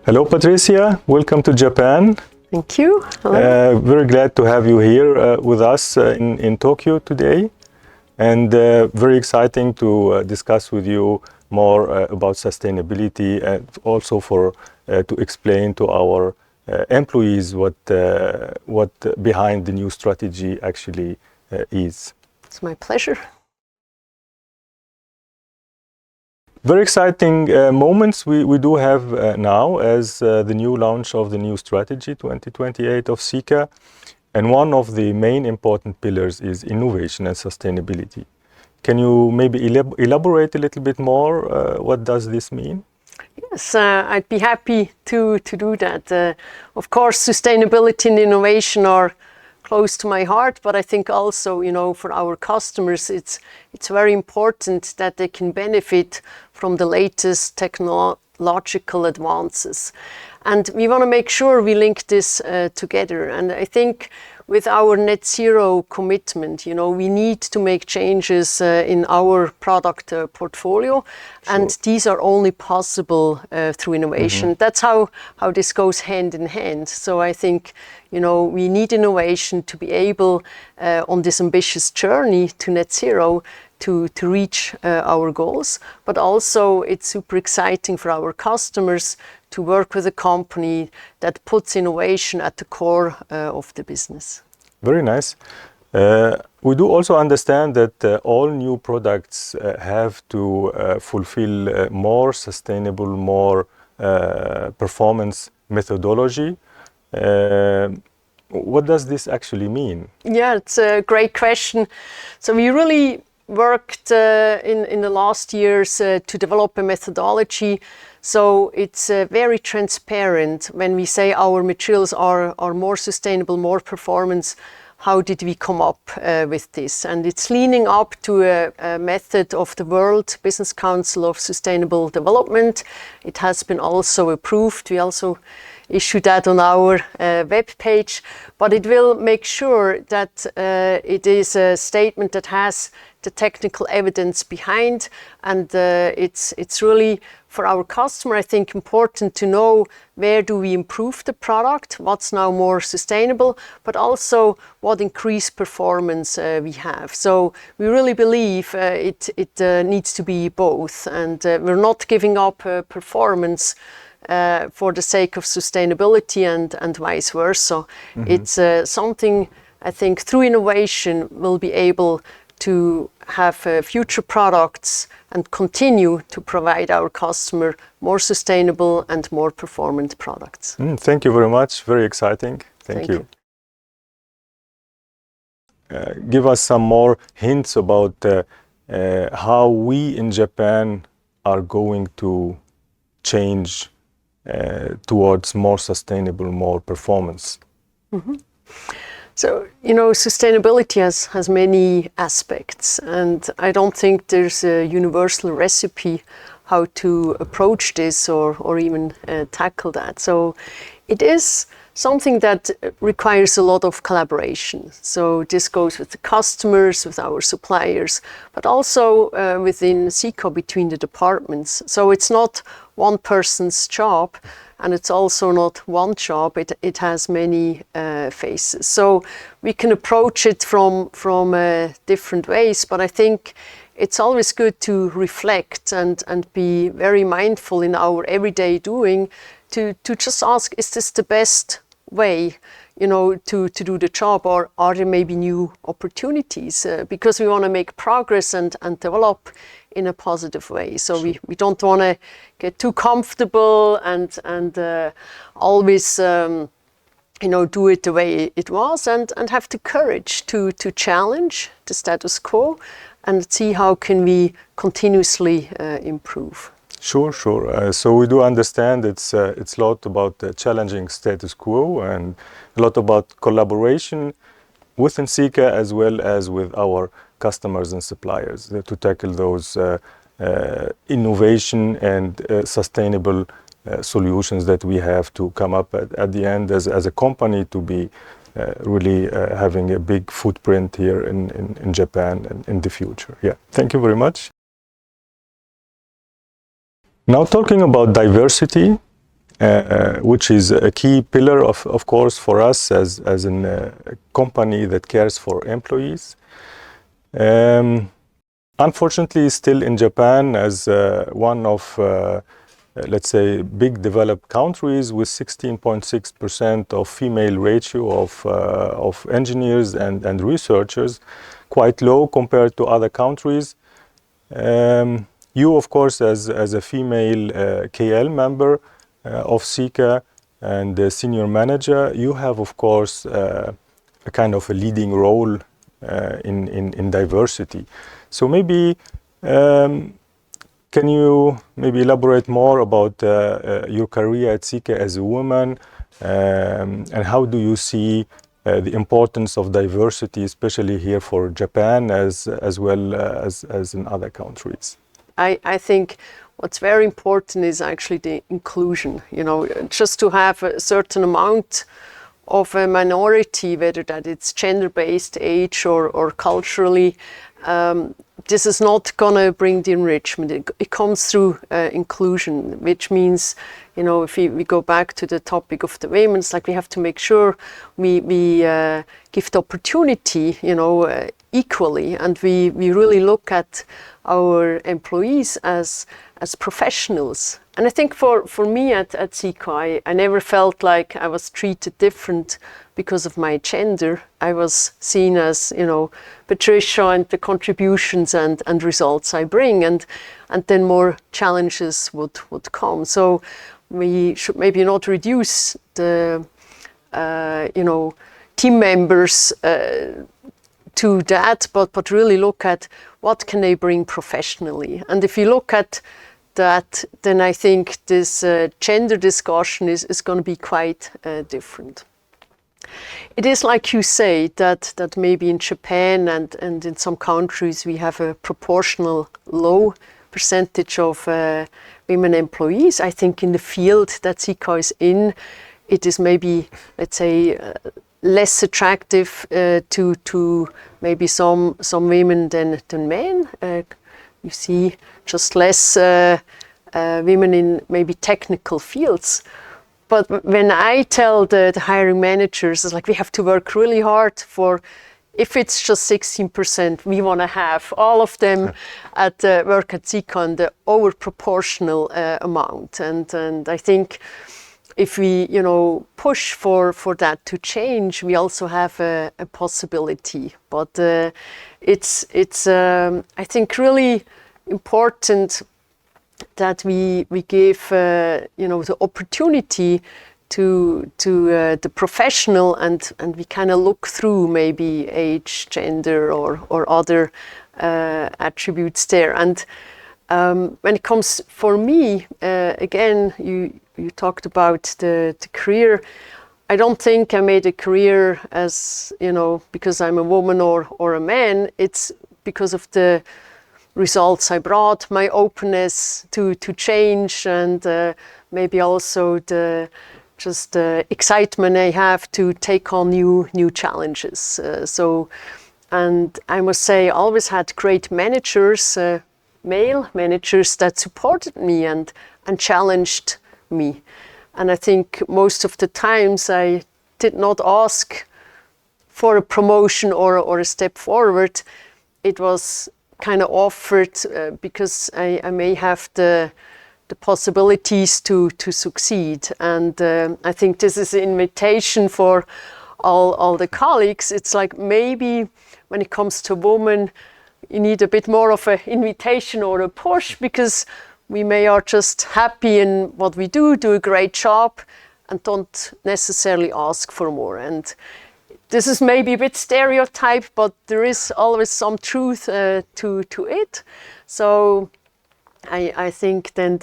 Hello, Patricia. Welcome to Japan. Thank you. Hello. Very glad to have you here with us in Tokyo today, and very exciting to discuss with you more about sustainability, and also to explain to our employees what behind the new strategy actually is. It's my pleasure. Very exciting moments we do have now as the new launch of the new strategy 2028 of Sika, and one of the main important pillars is innovation and sustainability. Can you maybe elaborate a little bit more? What does this mean? Yes, I'd be happy to do that. Of course, sustainability and innovation are close to my heart, but I think also, for our customers, it's very important that they can benefit from the latest technological advances. And we want to make sure we link this together. And I think with our net zero commitment, we need to make changes in our product portfolio. Sure. And these are only possible through innovation. Mm-hmm. That's how this goes hand in hand. So I think, we need innovation to be able, on this ambitious journey to net zero, to reach our goals. But also it's super exciting for our customers to work with a company that puts innovation at the core of the business. Very nice. We do also understand that all new products have to fulfill more sustainable, more performance methodology. What does this actually mean? Yeah, it's a great question. So we really worked in the last years to develop a methodology. So it's very transparent when we say our materials are more sustainable, more performance. How did we come up with this? And it's leaning up to a method of the World Business Council of Sustainable Development. It has been also approved. We also issue that on our web page, but it will make sure that it is a statement that has the technical evidence behind, and it's really for our customer, I think, important to know where do we improve the product, what's now more sustainable, but also what increased performance we have. So we really believe it needs to be both, and we're not giving up performance for the sake of sustainability and vice versa. Mm-hmm. It's something I think through innovation we'll be able to have future products and continue to provide our customer more sustainable and more performant products. Thank you very much. Very exciting. Thank you. Give us some more hints about how we in Japan are going to change towards more sustainable, more performance. Mm-hmm. So, sustainability has many aspects, and I don't think there's a universal recipe how to approach this or even tackle that. So it is something that requires a lot of collaboration. So this goes with the customers, with our suppliers, but also within Sika between the departments. So it's not one person's job, and it's also not one job. It has many faces. So we can approach it from different ways, but I think it's always good to reflect and be very mindful in our everyday doing to just ask, is this the best way, to do the job, or are there maybe new opportunities? Because we want to make progress and develop in a positive way. So we don't want to get too comfortable and always do it the way it was, and have the courage to challenge the status quo and see how can we continuously improve. Sure. So we do understand it's a lot about challenging status quo and a lot about collaboration within Sika as well as with our customers and suppliers to tackle those innovation and sustainable solutions that we have to come up at the end as a company to be really having a big footprint here in Japan and in the future. Yeah, thank you very much. Now talking about diversity, which is a key pillar, of course, for us as a company that cares for employees. Unfortunately, still in Japan, as one of, let's say, big developed countries with 16.6% of female ratio of engineers and researchers, quite low compared to other countries. You, of course, as a female KL member of Sika and the senior manager, you have, of course, a kind of a leading role in diversity. So maybe can you maybe elaborate more about your career at Sika as a woman, and how do you see the importance of diversity, especially here for Japan as well as in other countries? I think what's very important is actually the inclusion. You know, just to have a certain amount of a minority, whether that it's gender-based, age, or culturally, this is not gonna bring the enrichment. It comes through inclusion, which means, you know, if we go back to the topic of the women, it's like we have to make sure we give the opportunity, you know, equally, and we really look at our employees as professionals. And I think for me at Sika, I never felt like I was treated different because of my gender. I was seen as, you know, Patricia and the contributions and results I bring, and then more challenges would come. So we should maybe not reduce the, you know, team members to that, but really look at what can they bring professionally. And if you look at that, then I think this gender discussion is going to be quite different. It is like you say, that maybe in Japan and in some countries we have a proportional low percentage of women employees. I think in the field that Sika is in, it is maybe, let's say, less attractive to maybe some women than men. You see just less women in maybe technical fields. But when I tell the hiring managers, it's like we have to work really hard for, if it's just 16%, we want to have all of them at work at Sika in the over proportional amount. And I think if we, you know, push for that to change, we also have a possibility. But it's I think really important that we give you know, the opportunity to the professional, and we kind of look through maybe age, gender, or other attributes there. And when it comes for me, again, you talked about the career. I don't think I made a career as, you know, because I'm a woman or a man. It's because of the results I brought, my openness to change, and maybe also the excitement I have to take on new challenges. And I must say, I always had great managers, male managers, that supported me and challenged me. And I think most of the times I did not ask for a promotion or a step forward. It was kind of offered because I may have the possibilities to succeed. And I think this is an invitation for all the colleagues. It's like maybe when it comes to women, you need a bit more of an invitation or a push, because we may are just happy in what we do a great job, and don't necessarily ask for more. And this is maybe a bit stereotype, but there is always some truth to it. So I think then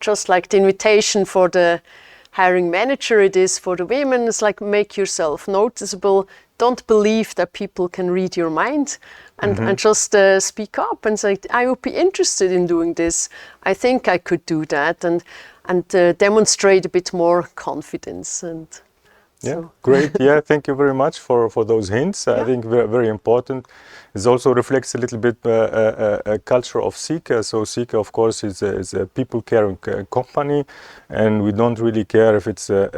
just like the invitation for the hiring manager, it is for the women. It's like, make yourself noticeable. Don't believe that people can read your mind, and just speak up and say, I would be interested in doing this. I think I could do that, and demonstrate a bit more confidence. And Yeah, So- great. Yeah, thank you very much for those hints. I Yeah. think very important. It also reflects a little bit a culture of Sika. So Sika, of course, is a people-caring company, and we don't really care if it's a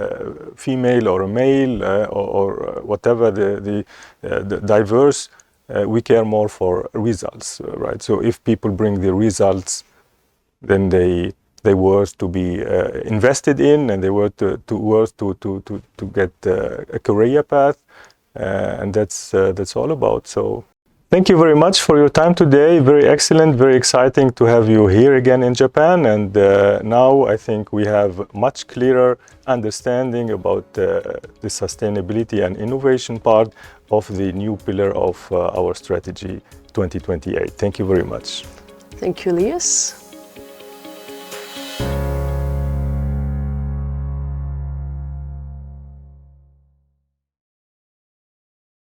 female or a male or whatever the diverse. We care more for results, right? So if people bring the results, then they worth to be invested in, and they worth to get a career path, and that's all about. So thank you very much for your time today. Very excellent, very exciting to have you here again in Japan. And now I think we have much clearer understanding about the sustainability and innovation part of the new pillar of our strategy 2028. Thank you very much. Thank you, Elyes.